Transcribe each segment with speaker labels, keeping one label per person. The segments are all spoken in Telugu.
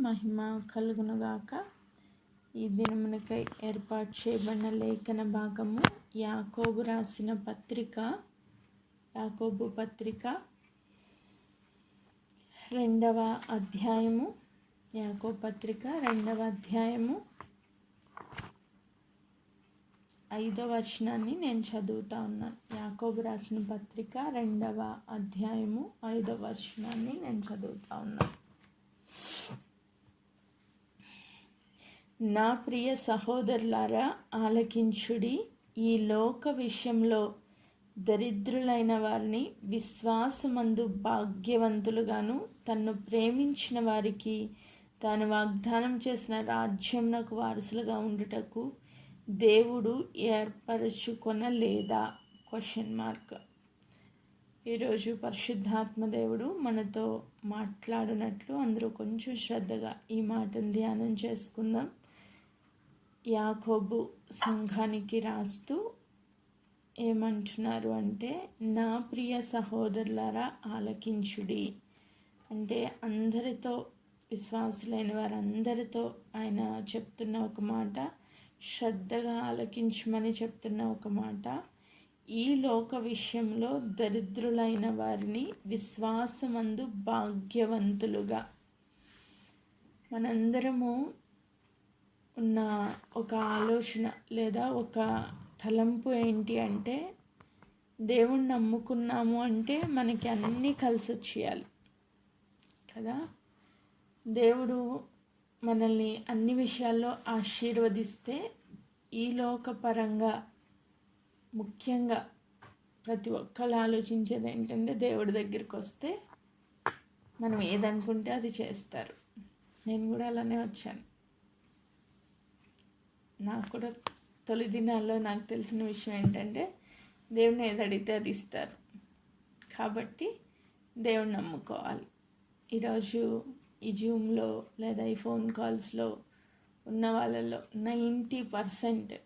Speaker 1: మహిమ కలుగునుగాక. ఈ దినమునకై ఏర్పాటు చేయబడిన లేఖన భాగము యాకోబు రాసిన పత్రిక, యాకోబు పత్రిక 2వ అధ్యాయము, యాకోబు పత్రిక 2వ అధ్యాయము 5వ వచనాన్ని నేను చదువుతా ఉన్నాను. యాకోబు రాసిన పత్రిక 2వ అధ్యాయము 5వ వచనాన్ని నేను చదువుతా ఉన్నాను. నా ప్రియ సహోదరులారా, ఆలకించుడి. ఈ లోక విషయంలో దరిద్రులైన వారిని విశ్వాసమందు భాగ్యవంతులుగాను, తన్ను ప్రేమించిన వారికి తాను వాగ్దానం చేసిన రాజ్యమునకు వారసులుగా ఉండుటకు దేవుడు ఏర్పరచుకొనలేదా? ? ఈరోజు పరిశుద్ధాత్మ దేవుడు మనతో మాట్లాడినట్లు అందరూ కొంచెం శ్రద్ధగా ఈ మాటను ధ్యానం చేసుకుందాం. యాకోబు సంఘానికి రాస్తూ ఏమంటున్నారు అంటే, నా ప్రియ సహోదరులారా ఆలకించుడి అంటే అందరితో, విశ్వాసులైన వారందరితో ఆయన చెప్తున్న ఒక మాట, శ్రద్ధగా ఆలకించమని చెప్తున్న ఒక మాట. ఈ లోక విషయంలో దరిద్రులైన వారిని విశ్వాసమందు భాగ్యవంతులుగా. మనందరము ఉన్న ఒక ఆలోచన లేదా ఒక తలంపు ఏంటి అంటే, దేవుణ్ణి నమ్ముకున్నాము అంటే మనకి అన్నీ కలిసి వచ్చేయాలి కదా. దేవుడు మనల్ని అన్ని విషయాల్లో ఆశీర్వదిస్తే, ఈ లోకపరంగా ముఖ్యంగా ప్రతి ఒక్కళ్ళు ఆలోచించేది ఏంటంటే, దేవుడి దగ్గరికి వస్తే మనం ఏదనుకుంటే అది చేస్తారు. నేను కూడా అలానే వచ్చాను. నాకు కూడా తొలి దినాల్లో నాకు తెలిసిన విషయం ఏంటంటే, దేవుని ఏది అడిగితే అది ఇస్తారు. కాబట్టి దేవుని నమ్ముకోవాలి. ఈరోజు ఈ జూమ్లో లేదా ఈ ఫోన్ కాల్స్లో ఉన్న వాళ్ళలో 90%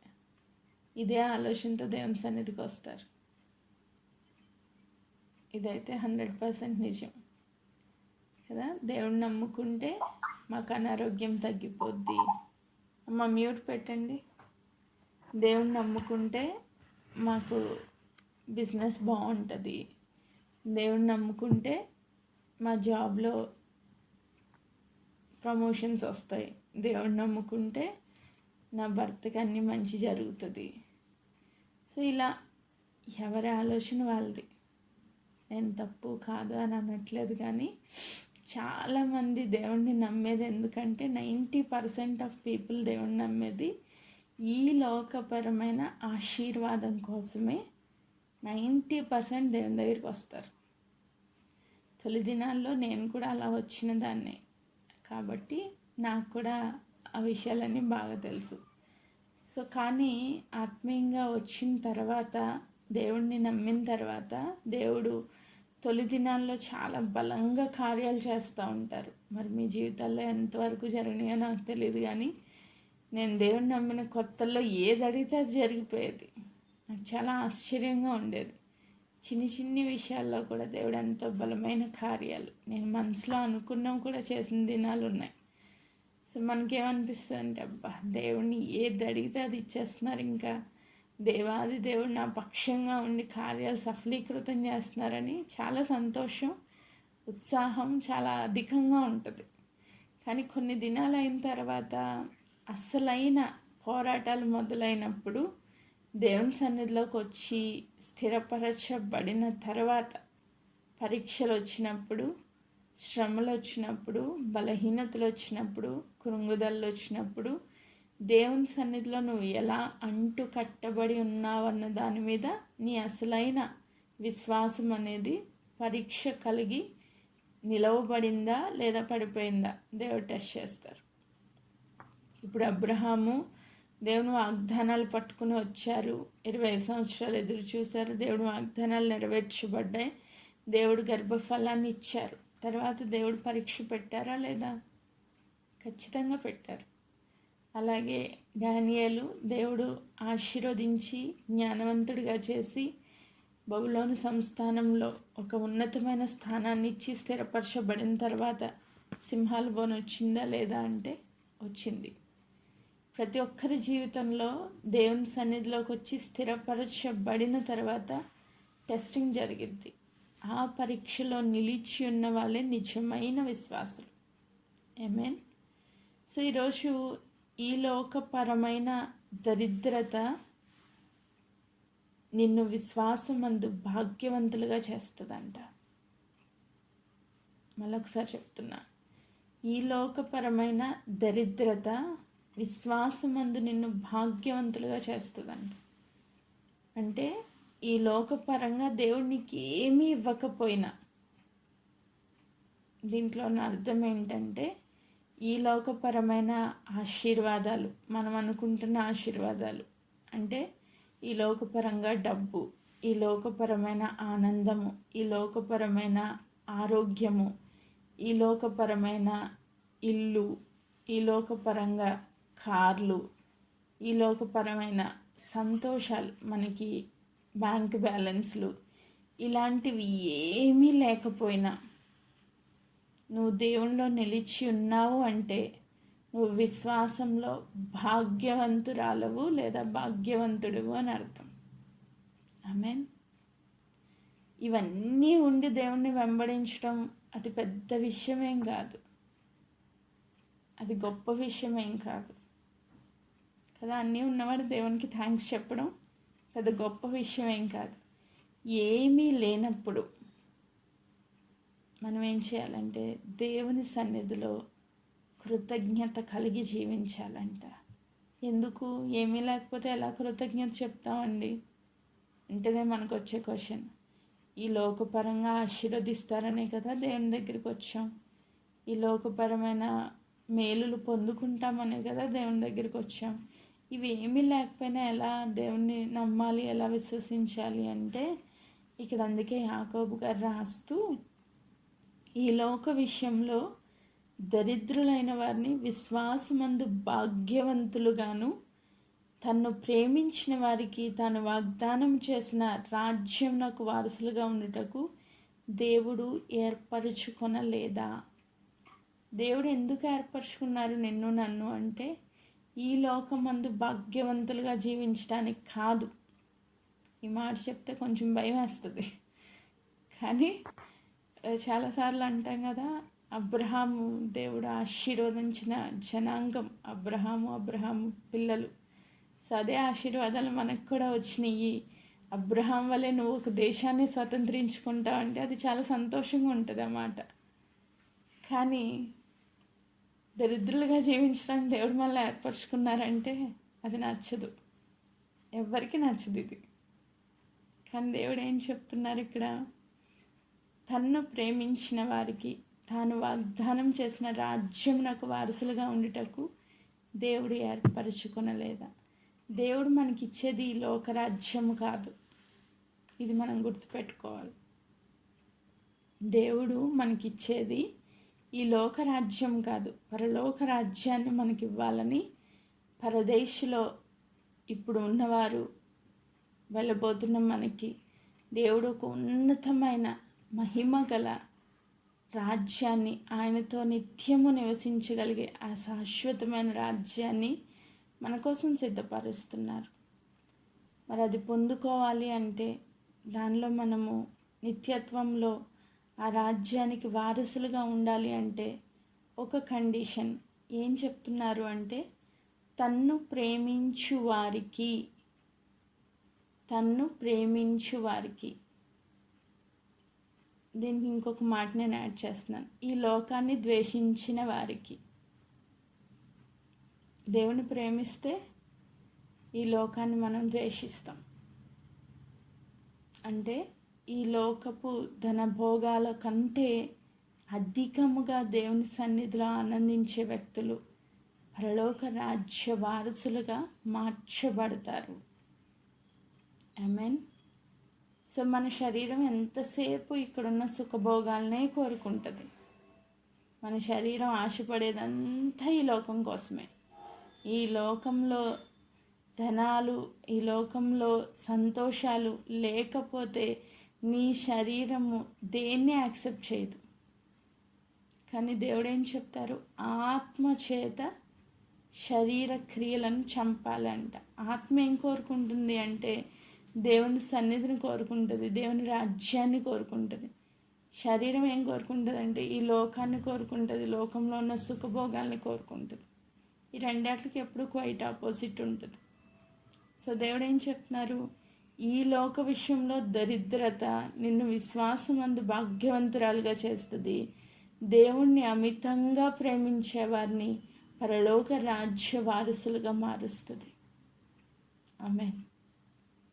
Speaker 1: ఇదే ఆలోచనతో దేవుని సన్నిధికి వస్తారు. ఇదైతే 100% నిజం కదా. దేవుని నమ్ముకుంటే మాకు అనారోగ్యం తగ్గిపోద్ది. అమ్మ మ్యూట్ పెట్టండి. దేవుని నమ్ముకుంటే మాకు బిజినెస్ బాగుంటుంది. దేవుని నమ్ముకుంటే మా జాబ్లో ప్రమోషన్స్ వస్తాయి. దేవుని నమ్ముకుంటే నా భర్తకి అన్నీ మంచి జరుగుతుంది. సో ఇలా ఎవరి ఆలోచన వాళ్ళది. నేను తప్పు కాదు అని అనట్లేదు, కానీ చాలామంది దేవుణ్ణి నమ్మేది ఎందుకంటే 90% ఆఫ్ పీపుల్ దేవుణ్ణి నమ్మేది ఈ లోకపరమైన ఆశీర్వాదం కోసమే. 90% దేవుని దగ్గరికి వస్తారు. తొలి దినాల్లో నేను కూడా అలా వచ్చిన దాన్నే కాబట్టి నాకు కూడా ఆ విషయాలన్నీ బాగా తెలుసు. సో కానీ ఆత్మీయంగా వచ్చిన తర్వాత, దేవుడిని నమ్మిన తర్వాత, దేవుడు తొలి దినాల్లో చాలా బలంగా కార్యాలు చేస్తూ ఉంటారు. మరి మీ జీవితాల్లో ఎంతవరకు జరిగినాయో నాకు తెలియదు, కానీ నేను దేవుడిని నమ్మిన కొత్తల్లో ఏది అడిగితే అది జరిగిపోయేది. నాకు చాలా ఆశ్చర్యంగా ఉండేది. చిన్ని విషయాల్లో కూడా దేవుడు ఎంతో బలమైన కార్యాలు నేను మనసులో అనుకున్నాం కూడా చేసిన దినాలు ఉన్నాయి. సో మనకేమనిపిస్తుంది అంటే, అబ్బా దేవుడిని ఏది అడిగితే అది ఇచ్చేస్తున్నారు, ఇంకా దేవాది దేవుడు నా పక్షంగా ఉండి కార్యాలు సఫలీకృతం చేస్తున్నారని చాలా సంతోషం, ఉత్సాహం చాలా అధికంగా ఉంటుంది. కానీ కొన్ని దినాలు అయిన తర్వాత అసలైన పోరాటాలు మొదలైనప్పుడు, దేవుని సన్నిధిలోకి వచ్చి స్థిరపరచబడిన తర్వాత, పరీక్షలు వచ్చినప్పుడు, శ్రమలు వచ్చినప్పుడు, బలహీనతలు వచ్చినప్పుడు, కృంగుదలు వచ్చినప్పుడు, దేవుని సన్నిధిలో నువ్వు ఎలా అంటు కట్టబడి ఉన్నావన్న దాని మీద నీ అసలైన విశ్వాసం అనేది పరీక్ష కలిగి నిలవబడిందా లేదా పడిపోయిందా దేవుడు టెస్ట్ చేస్తారు. ఇప్పుడు అబ్రహాము దేవుని వాగ్దానాలు పట్టుకుని వచ్చారు. 20 సంవత్సరాలు ఎదురు చూశారు. దేవుడి వాగ్దానాలు నెరవేర్చబడ్డాయి. దేవుడు గర్భఫలాన్ని ఇచ్చారు. తర్వాత దేవుడు పరీక్ష పెట్టారా లేదా? ఖచ్చితంగా పెట్టారు. అలాగే దానియేలు దేవుడు ఆశీర్వదించి జ్ఞానవంతుడిగా చేసి బబులోను సంస్థానంలో ఒక ఉన్నతమైన స్థానాన్ని ఇచ్చి స్థిరపరచబడిన తర్వాత సింహాల బోన్ వచ్చిందా లేదా అంటే వచ్చింది. ప్రతి ఒక్కరి జీవితంలో దేవుని సన్నిధిలోకి వచ్చి స్థిరపరచబడిన తర్వాత టెస్టింగ్ జరిగింది. ఆ పరీక్షలో నిలిచి ఉన్న వాళ్ళే నిజమైన విశ్వాసులు. ఆమేన్. సో ఈరోజు ఈ లోకపరమైన దరిద్రత నిన్ను విశ్వాసమందు భాగ్యవంతులుగా చేస్తుందంట. మళ్ళొకసారి చెప్తున్నా, ఈ లోకపరమైన దరిద్రత విశ్వాసమందు నిన్ను భాగ్యవంతులుగా చేస్తుందంట. అంటే ఈ లోకపరంగా దేవుడు నీకు ఏమీ ఇవ్వకపోయినా, దీంట్లో ఉన్న అర్థం ఏంటంటే ఈ లోకపరమైన ఆశీర్వాదాలు, మనం అనుకుంటున్న ఆశీర్వాదాలు అంటే ఈ లోకపరంగా డబ్బు, ఈ లోకపరమైన ఆనందము, ఈ లోకపరమైన ఆరోగ్యము, ఈ లోకపరమైన ఇల్లు, ఈ లోకపరంగా కార్లు, ఈ లోకపరమైన సంతోషాలు, మనకి బ్యాంక్ బ్యాలెన్స్లు, ఇలాంటివి ఏమీ లేకపోయినా నువ్వు దేవునిలో నిలిచి ఉన్నావు అంటే నువ్వు విశ్వాసంలో భాగ్యవంతురాలవు లేదా భాగ్యవంతుడువు అని అర్థం. ఆమేన్. ఇవన్నీ ఉండి దేవుణ్ణి వెంబడించడం అది పెద్ద విషయమేం కాదు, అది గొప్ప విషయమేం కాదు కదా. అన్నీ ఉన్నవాడు దేవునికి థ్యాంక్స్ చెప్పడం పెద్ద గొప్ప విషయమేం కాదు. ఏమీ లేనప్పుడు మనం ఏం చేయాలంటే దేవుని సన్నిధిలో కృతజ్ఞత కలిగి జీవించాలంట. ఎందుకు? ఏమీ లేకపోతే ఎలా కృతజ్ఞత చెప్తామండి అంటేనే మనకు వచ్చే క్వశ్చన్. ఈ లోకపరంగా ఆశీర్వదిస్తారనే కదా దేవుని దగ్గరికి వచ్చాం, ఈ లోకపరమైన మేలులు పొందుకుంటామనే కదా దేవుని దగ్గరికి వచ్చాం. ఇవి ఏమీ లేకపోయినా ఎలా దేవుణ్ణి నమ్మాలి, ఎలా విశ్వసించాలి అంటే ఇక్కడ అందుకే యాకోబు గారు రాస్తూ, ఈ లోక విషయంలో దరిద్రులైన వారిని విశ్వాసమందు భాగ్యవంతులుగాను, తన్ను ప్రేమించిన వారికి తాను వాగ్దానం చేసిన రాజ్యమునకు వారసులుగా ఉండుటకు దేవుడు ఏర్పరచుకొనలేదా? దేవుడు ఎందుకు ఏర్పరచుకున్నారు నిన్ను నన్ను అంటే ఈ లోకమందు భాగ్యవంతులుగా జీవించడానికి కాదు. ఈ మాట చెప్తే కొంచెం భయం వేస్తుంది, కానీ చాలాసార్లు అంటాం కదా, అబ్రహాము దేవుడు ఆశీర్వదించిన జనాంగం, అబ్రహాము పిల్లలు. సో అదే ఆశీర్వాదాలు మనకు కూడా వచ్చినాయి. అబ్రహాం వల్లే నువ్వు ఒక దేశాన్ని స్వతంత్రించుకుంటావు అంటే అది చాలా సంతోషంగా ఉంటుంది అన్నమాట. కానీ దరిద్రులుగా జీవించడానికి దేవుడు మళ్ళీ ఏర్పరచుకున్నారంటే అది నచ్చదు, ఎవ్వరికి నచ్చదు ఇది. కానీ దేవుడు ఏం చెప్తున్నారు ఇక్కడ, తన్ను ప్రేమించిన వారికి తాను వాగ్దానం చేసిన రాజ్యమునకు వారసులుగా ఉండుటకు దేవుడు ఏర్పరచుకొనలేదా? దేవుడు మనకిచ్చేది ఈ లోకరాజ్యము కాదు, ఇది మనం గుర్తుపెట్టుకోవాలి. దేవుడు మనకిచ్చేది ఈ లోకరాజ్యం కాదు, పరలోక రాజ్యాన్ని మనకి ఇవ్వాలని పరదేశంలో ఇప్పుడు ఉన్నవారు వెళ్ళబోతున్న మనకి దేవుడు ఒక ఉన్నతమైన మహిమ గల రాజ్యాన్ని, ఆయనతో నిత్యము నివసించగలిగే ఆ శాశ్వతమైన రాజ్యాన్ని మన కోసం సిద్ధపరుస్తున్నారు. మరి అది పొందుకోవాలి అంటే దానిలో మనము నిత్యత్వంలో ఆ రాజ్యానికి వారసులుగా ఉండాలి అంటే ఒక కండిషన్ ఏం చెప్తున్నారు అంటే తన్ను ప్రేమించు వారికి. దీనికి ఇంకొక మాట నేను యాడ్ చేస్తున్నాను, ఈ లోకాన్ని ద్వేషించిన వారికి. దేవుని ప్రేమిస్తే ఈ లోకాన్ని మనం ద్వేషిస్తాం. అంటే ఈ లోకపు ధనభోగాల కంటే అధికముగా దేవుని సన్నిధిలో ఆనందించే వ్యక్తులు పరలోక రాజ్య వారసులుగా మార్చబడతారు. ఆమేన్. సో మన శరీరం ఎంతసేపు ఇక్కడున్న సుఖభోగాలనే కోరుకుంటుంది. మన శరీరం ఆశపడేదంతా ఈ లోకం కోసమే. ఈ లోకంలో ధనాలు, ఈ లోకంలో సంతోషాలు లేకపోతే నీ శరీరము దేన్ని యాక్సెప్ట్ చేయదు. కానీ దేవుడు ఏం చెప్తారు? ఆత్మ చేత శరీర క్రియలను చంపాలంట. ఆత్మ ఏం కోరుకుంటుంది అంటే దేవుని సన్నిధిని కోరుకుంటుంది, దేవుని రాజ్యాన్ని కోరుకుంటుంది. శరీరం ఏం కోరుకుంటుంది అంటే ఈ లోకాన్ని కోరుకుంటుంది, లోకంలో ఉన్న సుఖభోగాల్ని కోరుకుంటుంది. ఈ రెండాటికి ఎప్పుడు క్వైట్ ఆపోజిట్ ఉంటుంది. సో దేవుడు ఏం చెప్తున్నారు? ఈ లోక విషయంలో దరిద్రత నిన్ను విశ్వాసమందు భాగ్యవంతురాలుగా చేస్తుంది. దేవుణ్ణి అమితంగా ప్రేమించే వారిని పరలోక రాజ్య వారసులుగా మారుస్తుంది. ఆమేన్.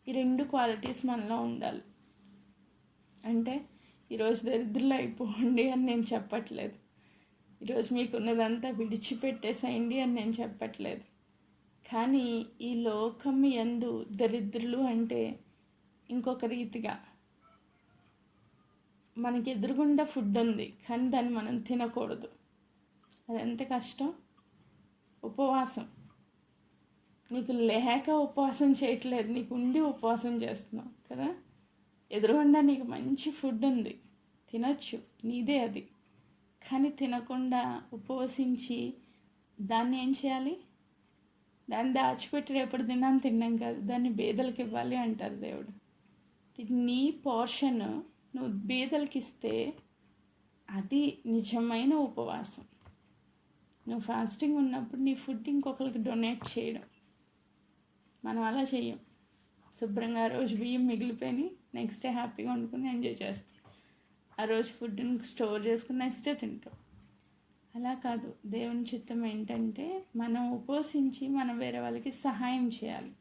Speaker 1: ఈ 2 క్వాలిటీస్ మనలో ఉండాలి. అంటే ఈరోజు దరిద్రులు అయిపోండి అని నేను చెప్పట్లేదు, ఈరోజు మీకున్నదంతా విడిచిపెట్టేసేయండి అని నేను చెప్పట్లేదు. కానీ ఈ లోకం యందు దరిద్రులు అంటే ఇంకొక రీతిగా, మనకి ఎదురుగుండా ఫుడ్ ఉంది కానీ దాన్ని మనం తినకూడదు. అది ఎంత కష్టం. ఉపవాసం, నీకు లేక ఉపవాసం చేయట్లేదు, నీకు ఉండి ఉపవాసం చేస్తున్నావు కదా. ఎదురుగుండా నీకు మంచి ఫుడ్ ఉంది, తినచ్చు, నీదే అది. కానీ తినకుండా ఉపవసించి దాన్ని ఏం చేయాలి? దాన్ని దాచిపెట్టి రేపటి దినాన్ని తిన్నాం కాదు, దాన్ని బేదలకు ఇవ్వాలి అంటారు దేవుడు. నీ పోర్షన్ నువ్వు బేదలకు ఇస్తే అది నిజమైన ఉపవాసం. నువ్వు ఫాస్టింగ్ ఉన్నప్పుడు నీ ఫుడ్ ఇంకొకరికి డొనేట్ చేయడం. మనం అలా చెయ్యం. శుభ్రంగా ఆ రోజు బియ్యం మిగిలిపోయి నెక్స్ట్ డే హ్యాపీగా వండుకుని ఎంజాయ్ చేస్తాం. ఆ రోజు ఫుడ్ని స్టోర్ చేసుకుని నెక్స్ట్ డే తింటాం. అలా కాదు. దేవుని చిత్తం ఏంటంటే మనం ఉపవసించి మనం వేరే వాళ్ళకి సహాయం చేయాలి.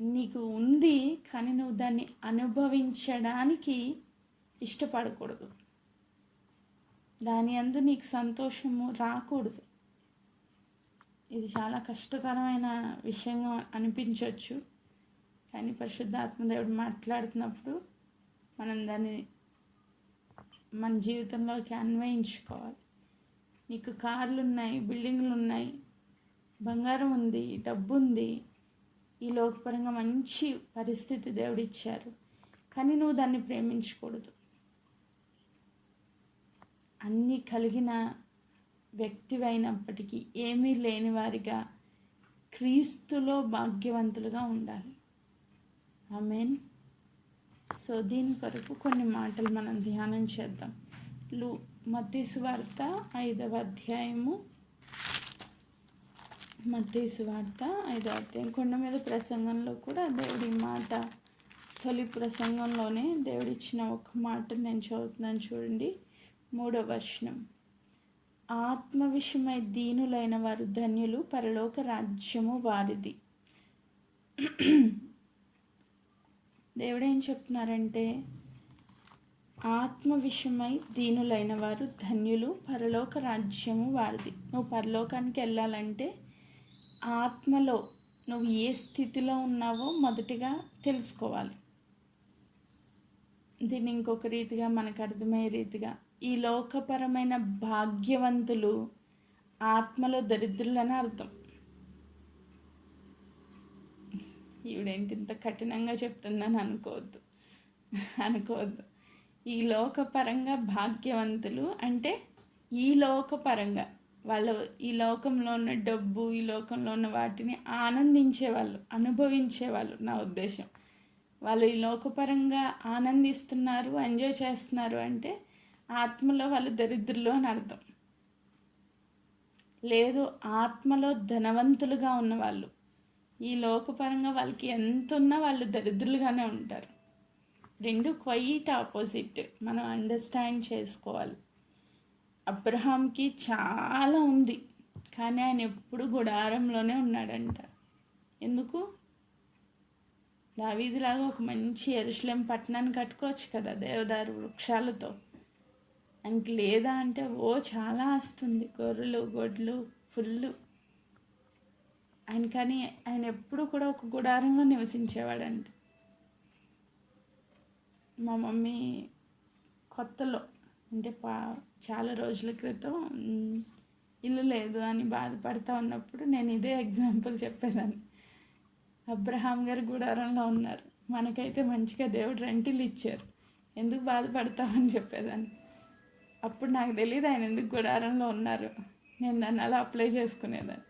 Speaker 1: నీకు ఉంది కానీ నువ్వు దాన్ని అనుభవించడానికి ఇష్టపడకూడదు, దాని యందు నీకు సంతోషము రాకూడదు. ఇది చాలా కష్టతరమైన విషయంగా అనిపించవచ్చు, కానీ పరిశుద్ధాత్మదేవుడు మాట్లాడుతున్నప్పుడు మనం దాన్ని మన జీవితంలోకి అన్వయించుకోవాలి. నీకు కార్లు ఉన్నాయి, బిల్డింగ్లు ఉన్నాయి, బంగారం ఉంది, డబ్బు ఉంది, ఈ లోకపరంగా మంచి పరిస్థితి దేవుడు ఇచ్చారు, కానీ నువ్వు దాన్ని ప్రేమించకూడదు. అన్నీ కలిగిన వ్యక్తివైనప్పటికీ ఏమీ లేని వారిగా క్రీస్తులో భాగ్యవంతులుగా ఉండాలి. ఆమేన్. సో దీని కొరకు కొన్ని మాటలు మనం ధ్యానం చేద్దాం. మత్తయి సువార్త 5వ అధ్యాయము, మత్తయి సువార్త 5వ అధ్యాయం కొండ మీద ప్రసంగంలో కూడా దేవుడి మాట, తొలి ప్రసంగంలోనే దేవుడిచ్చిన ఒక మాట నేను చదువుతున్నాను చూడండి. 3వ వచనం, ఆత్మ విషయమై దీనులైన వారు ధన్యులు, పరలోక రాజ్యము వారిది. దేవుడు ఏం చెప్తున్నారంటే ఆత్మ విషయమై దీనులైన వారు ధన్యులు, పరలోక రాజ్యము వారిది. నువ్వు పరలోకానికి వెళ్ళాలంటే ఆత్మలో నువ్వు ఏ స్థితిలో ఉన్నావో మొదటిగా తెలుసుకోవాలి. దీన్ని ఇంకొక రీతిగా మనకు అర్థమయ్యే రీతిగా, ఈ లోకపరమైన భాగ్యవంతులు ఆత్మలో దరిద్రులని అర్థం. ఈవిడేంటి ఇంత కఠినంగా చెప్తుందని అనుకోవద్దు. ఈ లోకపరంగా భాగ్యవంతులు అంటే ఈ లోకపరంగా వాళ్ళు ఈ లోకంలో ఉన్న డబ్బు, ఈ లోకంలో ఉన్న వాటిని ఆనందించేవాళ్ళు, అనుభవించేవాళ్ళు. నా ఉద్దేశం, వాళ్ళు ఈ లోకపరంగా ఆనందిస్తున్నారు, ఎంజాయ్ చేస్తున్నారు అంటే ఆత్మలో వాళ్ళు దరిద్రులు అని అర్థం. లేదు, ఆత్మలో ధనవంతులుగా ఉన్నవాళ్ళు, ఈ లోకపరంగా వాళ్ళకి ఎంత ఉన్నా వాళ్ళు దరిద్రులుగానే ఉంటారు. 2 క్వైట్ ఆపోజిట్. మనం అండర్స్టాండ్ చేసుకోవాలి. అబ్రహాంకి చాలా ఉంది కానీ ఆయన ఎప్పుడు గుడారంలోనే ఉన్నాడంట. ఎందుకు? దావీదులాగా ఒక మంచి యెరూషలేం పట్టణాన్ని కట్టుకోవచ్చు కదా దేవదారు వృక్షాలతో. ఆయనకి లేదా అంటే చాలా ఆస్తుంది, గొర్రెలు గొడ్లు ఫుల్. కానీ ఆయన ఎప్పుడు కూడా ఒక గుడారంలో నివసించేవాడంట. మా మమ్మీ కొత్తలో అంటే చాలా రోజుల క్రితం ఇల్లు లేదు అని బాధపడుతూ ఉన్నప్పుడు నేను ఇదే ఎగ్జాంపుల్ చెప్పేదాన్ని. అబ్రహాం గారు గుడారంలో ఉన్నారు, మనకైతే మంచిగా దేవుడు రెంటిల్లు ఇచ్చారు, ఎందుకు బాధపడతామని చెప్పేదాన్ని. అప్పుడు నాకు తెలియదు ఆయన ఎందుకు గుడారంలో ఉన్నారు. నేను దాన్ని అలా అప్లై చేసుకునేదాన్ని.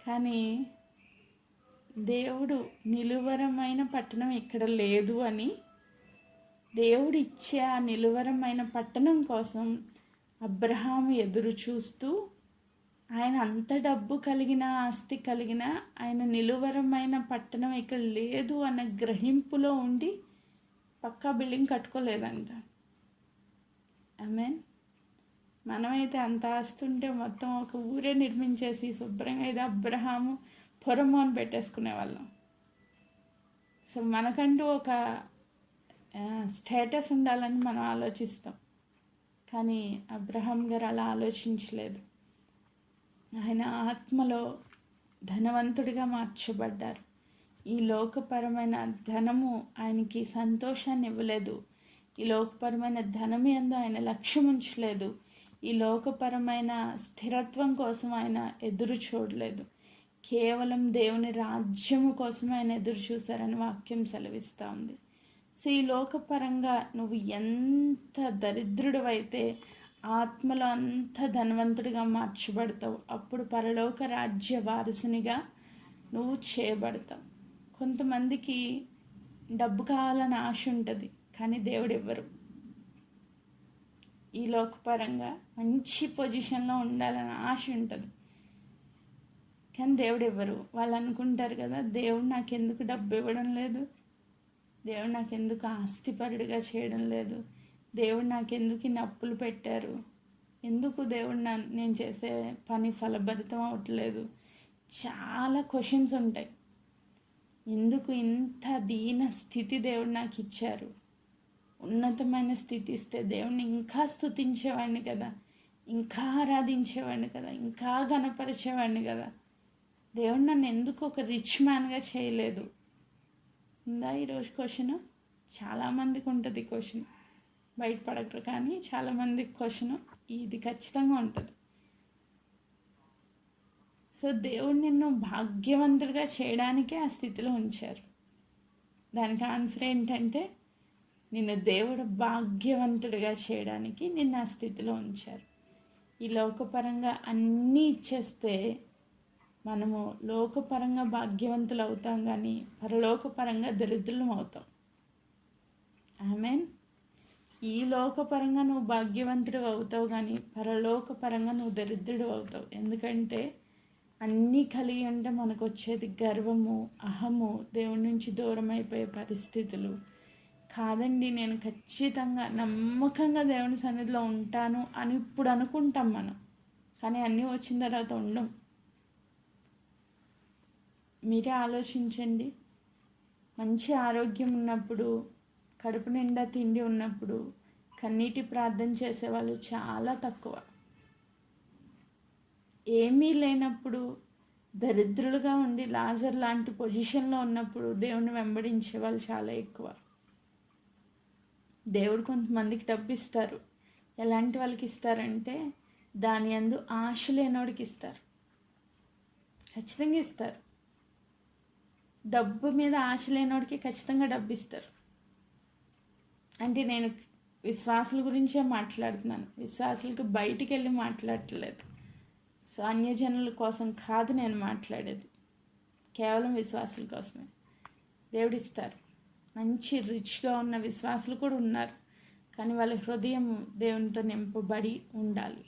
Speaker 1: కానీ దేవుడు నిలువరమైన పట్టణం ఇక్కడ లేదు అని, దేవుడు ఇచ్చే ఆ నిలువరమైన పట్టణం కోసం అబ్రహాము ఎదురు చూస్తూ, ఆయన అంత డబ్బు కలిగిన, ఆస్తి కలిగిన, ఆయన నిలువరమైన పట్టణం ఇక్కడ లేదు అన్న గ్రహింపులో ఉండి పక్కా బిల్డింగ్ కట్టుకోలేదంట. ఆమేన్. మనమైతే అంత ఆస్తుంటే మొత్తం ఒక ఊరే నిర్మించేసి శుభ్రంగా ఇది అబ్రహాము పొరము అని పెట్టేసుకునేవాళ్ళం. సో మనకంటూ ఒక స్టేటస్ ఉండాలని మనం ఆలోచిస్తాం. కానీ అబ్రహాం గారు అలా ఆలోచించలేదు. ఆయన ఆత్మలో ధనవంతుడిగా మార్చబడ్డారు. ఈ లోకపరమైన ధనము ఆయనకి సంతోషాన్ని ఇవ్వలేదు. ఈ లోకపరమైన ధనము యందు ఆయన లక్ష్యం ఉంచలేదు. ఈ లోకపరమైన స్థిరత్వం కోసం ఆయన ఎదురు చూడలేదు. కేవలం దేవుని రాజ్యము కోసం ఆయన ఎదురు చూశారని వాక్యం సెలవిస్తూ ఉంది. సో ఈ లోకపరంగా నువ్వు ఎంత దరిద్రుడివైతే ఆత్మలో అంత ధనవంతుడిగా మార్చబడతావు. అప్పుడు పరలోక రాజ్య వారసునిగా నువ్వు చేయబడతావు. కొంతమందికి డబ్బు కావాలని ఆశ ఉంటుంది, కానీ దేవుడు ఇవ్వరు. ఈ లోకపరంగా మంచి పొజిషన్లో ఉండాలని ఆశ ఉంటుంది, కానీ దేవుడు ఇవ్వరు. వాళ్ళు అనుకుంటారు కదా, దేవుడు నాకెందుకు డబ్బు ఇవ్వడం లేదు, దేవుడు నాకెందుకు ఆస్తిపరుడిగా చేయడం లేదు, దేవుడు నాకెందుకు ఇన్ని అప్పులు పెట్టారు, ఎందుకు దేవుడు నేను చేసే పని ఫలభరితం అవ్వట్లేదు. చాలా క్వశ్చన్స్ ఉంటాయి. ఎందుకు ఇంత దీన స్థితి దేవుడు నాకు ఇచ్చారు? ఉన్నతమైన స్థితి ఇస్తే దేవుడిని ఇంకా స్తుతించేవాడిని కదా, ఇంకా ఆరాధించేవాడిని కదా, ఇంకా ఘనపరిచేవాడిని కదా. దేవుడు నన్ను ఎందుకు ఒక రిచ్ మ్యాన్గా చేయలేదు? ఉందా ఈరోజు క్వశ్చన్? చాలామందికి ఉంటుంది క్వశ్చన్, బయటపడకరు కానీ చాలామందికి క్వశ్చన్ ఇది ఖచ్చితంగా ఉంటుంది. సో దేవుడు నిన్ను భాగ్యవంతుడిగా చేయడానికే ఆ స్థితిలో ఉంచారు. దానికి ఆన్సర్ ఏంటంటే, నిన్ను దేవుడు భాగ్యవంతుడిగా చేయడానికి నిన్ను ఆ స్థితిలో ఉంచారు. ఈ లోకపరంగా అన్నీ ఇచ్చేస్తే మనము లోకపరంగా భాగ్యవంతులు అవుతాం, కానీ పరలోకపరంగా దరిద్రులం అవుతాం. ఆమేన్. ఈ లోకపరంగా నువ్వు భాగ్యవంతుడు అవుతావు, కానీ పరలోకపరంగా నువ్వు దరిద్రుడు అవుతావు. ఎందుకంటే అన్నీ కలిగి ఉంటే మనకు వచ్చేది గర్వము, అహము, దేవుడి నుంచి దూరం అయిపోయే పరిస్థితులు. కాదండి, నేను ఖచ్చితంగా నమ్మకంగా దేవుని సన్నిధిలో ఉంటాను అని ఇప్పుడు అనుకుంటాం మనం, కానీ అన్నీ వచ్చిన తర్వాత ఉండం. మీరే ఆలోచించండి. మంచి ఆరోగ్యం ఉన్నప్పుడు, కడుపు నిండా తిండి ఉన్నప్పుడు కన్నీటి ప్రార్థన చేసేవాళ్ళు చాలా తక్కువ. ఏమీ లేనప్పుడు, దరిద్రులుగా ఉండి లాజర్ లాంటి పొజిషన్లో ఉన్నప్పుడు దేవుని వెంబడించే వాళ్ళు చాలా ఎక్కువ. దేవుడు కొంతమందికి డబ్బు ఇస్తారు. ఎలాంటి వాళ్ళకి ఇస్తారంటే, దాని యందు ఆశ లేనోడికి ఇస్తారు. ఖచ్చితంగా ఇస్తారు. డబ్బు మీద ఆశ లేనోడికి ఖచ్చితంగా డబ్బు ఇస్తారు. అంటే నేను విశ్వాసుల గురించే మాట్లాడుతున్నాను, విశ్వాసులకు బయటికి వెళ్ళి మాట్లాడట్లేదు. సో అన్యజనుల కోసం కాదు నేను మాట్లాడేది, కేవలం విశ్వాసుల కోసమే. దేవుడు ఇస్తారు. మంచి రిచ్గా ఉన్న విశ్వాసులు కూడా ఉన్నారు, కానీ వాళ్ళ హృదయం దేవునితో నింపబడి ఉండాలి.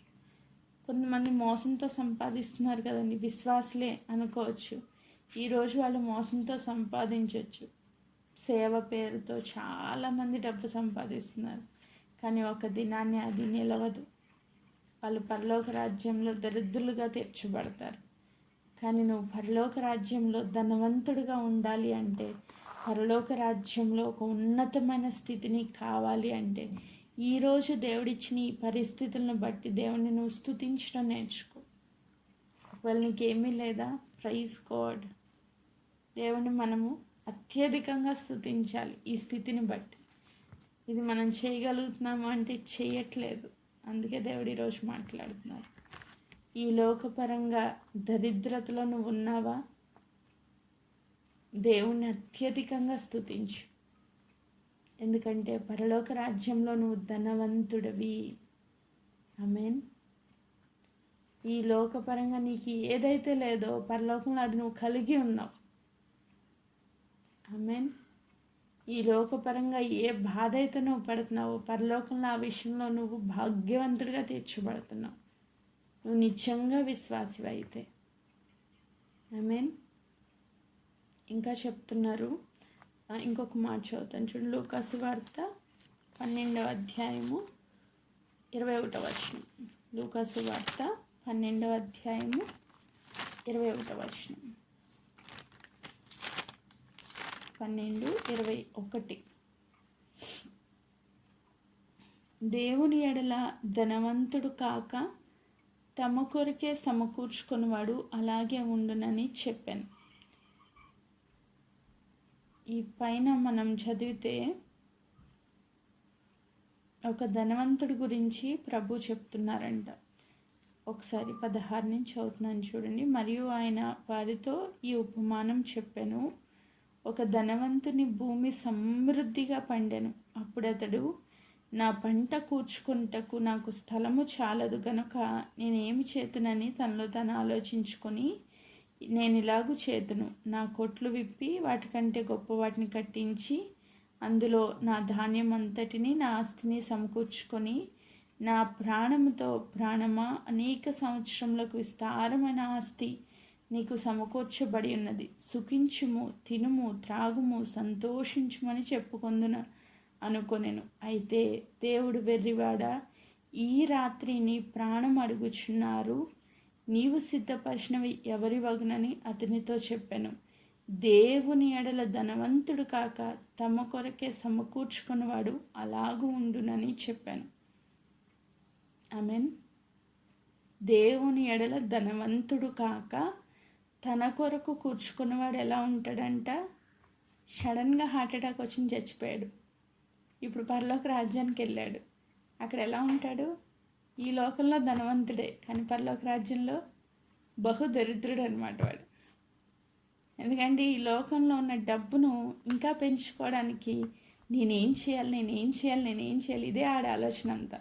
Speaker 1: కొంతమంది మోసంతో సంపాదిస్తున్నారు కదండి, విశ్వాసులే అనుకోవచ్చు. ఈరోజు వాళ్ళు మోసంతో సంపాదించవచ్చు. సేవ పేరుతో చాలామంది డబ్బు సంపాదిస్తున్నారు, కానీ ఒక దినాన్ని అది నిలవదు. వాళ్ళు పరలోక రాజ్యంలో దరిద్రులుగా తీర్చబడతారు. కానీ నువ్వు పరలోక రాజ్యంలో ధనవంతుడిగా ఉండాలి అంటే, పరలోక రాజ్యంలో ఒక ఉన్నతమైన స్థితిని కావాలి అంటే, ఈరోజు దేవుడిచ్చిన ఈ పరిస్థితులను బట్టి దేవుడిని నువ్వు స్తుతించడం నేర్చుకో. ఒకవేళ నీకేమీ లేదా, ప్రైజ్ గాడ్. దేవుని మనము అత్యధికంగా స్తుతించాలి ఈ స్థితిని బట్టి. ఇది మనం చేయగలుగుతున్నాము అంటే చేయట్లేదు. అందుకే దేవుడు ఈరోజు మాట్లాడుతున్నారు. ఈ లోకపరంగా దరిద్రతలో నువ్వు ఉన్నావా? దేవుణ్ణి అత్యధికంగా స్తుతించు. ఎందుకంటే పరలోక రాజ్యంలో నువ్వు ధనవంతుడివి. ఆమేన్. ఈ లోకపరంగా నీకు ఏదైతే లేదో పరలోకంలో అది నువ్వు కలిగి ఉన్నావు. ఆమేన్. ఈ లోకపరంగా ఏ బాధ అయితే నువ్వు పడుతున్నావో పరలోకంలో ఆ విషయంలో నువ్వు భాగ్యవంతుడిగా తీర్చబడుతున్నావు, నువ్వు నిజంగా విశ్వాసివి అయితే. ఆమేన్. ఇంకా చెప్తున్నారు, ఇంకొక మాట చదువుతాను చూడండి. లూకాసు వార్త 12వ అధ్యాయము 21వ వచనం. లూకాసు వార్త 12వ అధ్యాయము 21వ వచనం. 12:21. దేవుని ఎడల ధనవంతుడు కాక తమ కొరకే సమకూర్చుకున్నవాడు అలాగే ఉండునని చెప్పాను. ఈ పైన మనం చదివితే ఒక ధనవంతుడి గురించి ప్రభు చెప్తున్నారంట. ఒకసారి 16 నుంచి చదువుతున్నాను చూడండి. మరియు ఆయన వారితో ఈ ఉపమానం చెప్పాను. ఒక ధనవంతుని భూమి సమృద్ధిగా పండెను. అప్పుడు అతడు, నా పంట కూర్చుకొనుటకు నాకు స్థలము చాలదు గనుక నేనేమి చేతునని తనలో తను ఆలోచించుకొని, నేను ఇలాగూ చేతును, నా కొట్లు విప్పి వాటికంటే గొప్ప వాటిని కట్టించి అందులో నా ధాన్యం అంతటిని నా ఆస్తిని సమకూర్చుకొని, నా ప్రాణముతో ప్రాణమా, అనేక సంవత్సరములకు విస్తారమైన ఆస్తి నీకు సమకూర్చబడి ఉన్నది, సుఖించుము, తినుము, త్రాగుము, సంతోషించుమని చెప్పుకొందును అనుకొనెను. అయితే దేవుడు, వెర్రివాడా, ఈ రాత్రి నీ ప్రాణం అడుగుచున్నారు, నీవు సిద్ధపరిచినవి ఎవరి వగునని అతనితో చెప్పాను. దేవుని ఎడల ధనవంతుడు కాక తమ కొరకే సమకూర్చుకున్నవాడు అలాగూ ఉండునని చెప్పాను. ఆమేన్. దేవుని ఎడల ధనవంతుడు కాక తన కొరకు కూర్చుకున్నవాడు ఎలా ఉంటాడంట? సడన్గా హార్ట్ అటాక్ వచ్చి చచ్చిపోయాడు. ఇప్పుడు పరలోక రాజ్యానికి వెళ్ళాడు. అక్కడ ఎలా ఉంటాడు? ఈ లోకంలో ధనవంతుడే, కానీ పరలోక రాజ్యంలో బహుదరిద్రుడు అనమాట వాడు. ఎందుకంటే ఈ లోకంలో ఉన్న డబ్బును ఇంకా పెంచుకోవడానికి నేనేం చేయాలి, ఇదే ఆడ ఆలోచన అంతా.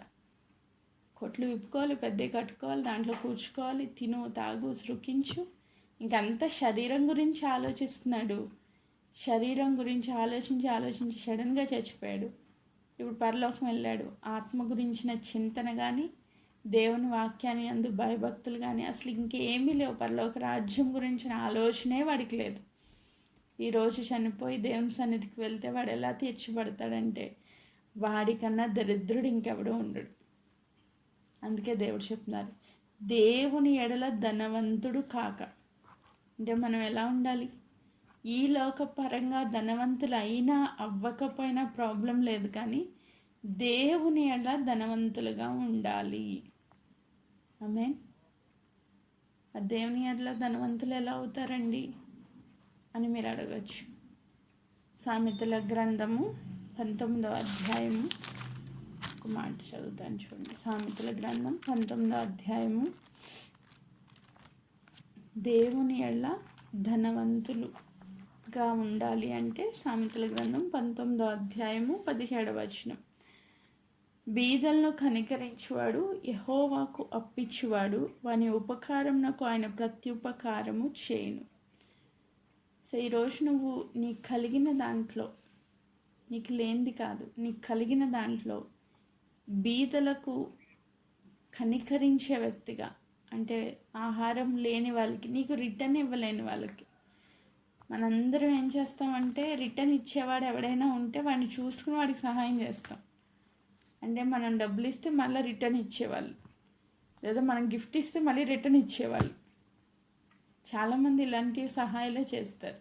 Speaker 1: కొట్లు విప్పుకోవాలి, పెద్దవి కట్టుకోవాలి, దాంట్లో కూర్చుకోవాలి, తిను, తాగు, సృకించు, ఇంకంతా శరీరం గురించి ఆలోచిస్తున్నాడు. శరీరం గురించి ఆలోచించి సడన్గా చచ్చిపోయాడు. ఇప్పుడు పరలోకం వెళ్ళాడు. ఆత్మ గురించిన చింతన కానీ, దేవుని వాక్యాన్ని అందు భయభక్తులు కానీ అసలు ఇంకేమీ లేవు. పరలోక రాజ్యం గురించిన ఆలోచనే వాడికి లేదు. ఈరోజు చనిపోయి దేవుని సన్నిధికి వెళ్తే వాడు ఎలా తీర్చబడతాడంటే వాడికన్నా దరిద్రుడు ఇంకెవడో ఉండడు. అందుకే దేవుడు చెప్తున్నారు, దేవుని ఎడల ధనవంతుడు కాక. అంటే మనం ఎలా ఉండాలి? ఈ లోకపరంగా ధనవంతులు అయినా అవ్వకపోయినా ప్రాబ్లం లేదు, కానీ దేవుని ఎడల ధనవంతులుగా ఉండాలి. ఆమేన్. దేవుని ఎడల ధనవంతులు ఎలా అవుతారండి అని మీరు అడగచ్చు. సామెతల గ్రంథము 19వ అధ్యాయము ఒక మాట చదువుతాను చూడండి. సామెతల గ్రంథం 19వ అధ్యాయము. దేవుని ఎడల ధనవంతులుగా ఉండాలి అంటే సామెతల గ్రంథం 19వ అధ్యాయము 17వ వచనం. బీదలను కనికరించువాడు యెహోవాకు అప్పిచ్చువాడు, వాని ఉపకారమునకు ఆయన ప్రత్యుపకారము చేయును. సో ఈరోజు నువ్వు నీకు కలిగిన దాంట్లో, నీకు లేనిది కాదు, నీకు కలిగిన దాంట్లో బీదలకు కనికరించే వ్యక్తిగా, అంటే ఆహారం లేని వాళ్ళకి, నీకు రిటర్న్ ఇవ్వలేని వాళ్ళకి. మనందరం ఏం చేస్తామంటే రిటర్న్ ఇచ్చేవాడు ఎవడైనా ఉంటే వాడిని చూసుకుని వాడికి సహాయం చేస్తాం. అంటే మనం డబ్బులు ఇస్తే మళ్ళీ రిటర్న్ ఇచ్చేవాళ్ళు, లేదా మనం గిఫ్ట్ ఇస్తే మళ్ళీ రిటర్న్ ఇచ్చేవాళ్ళు. చాలామంది ఇలాంటివి సహాయాలే చేస్తారు.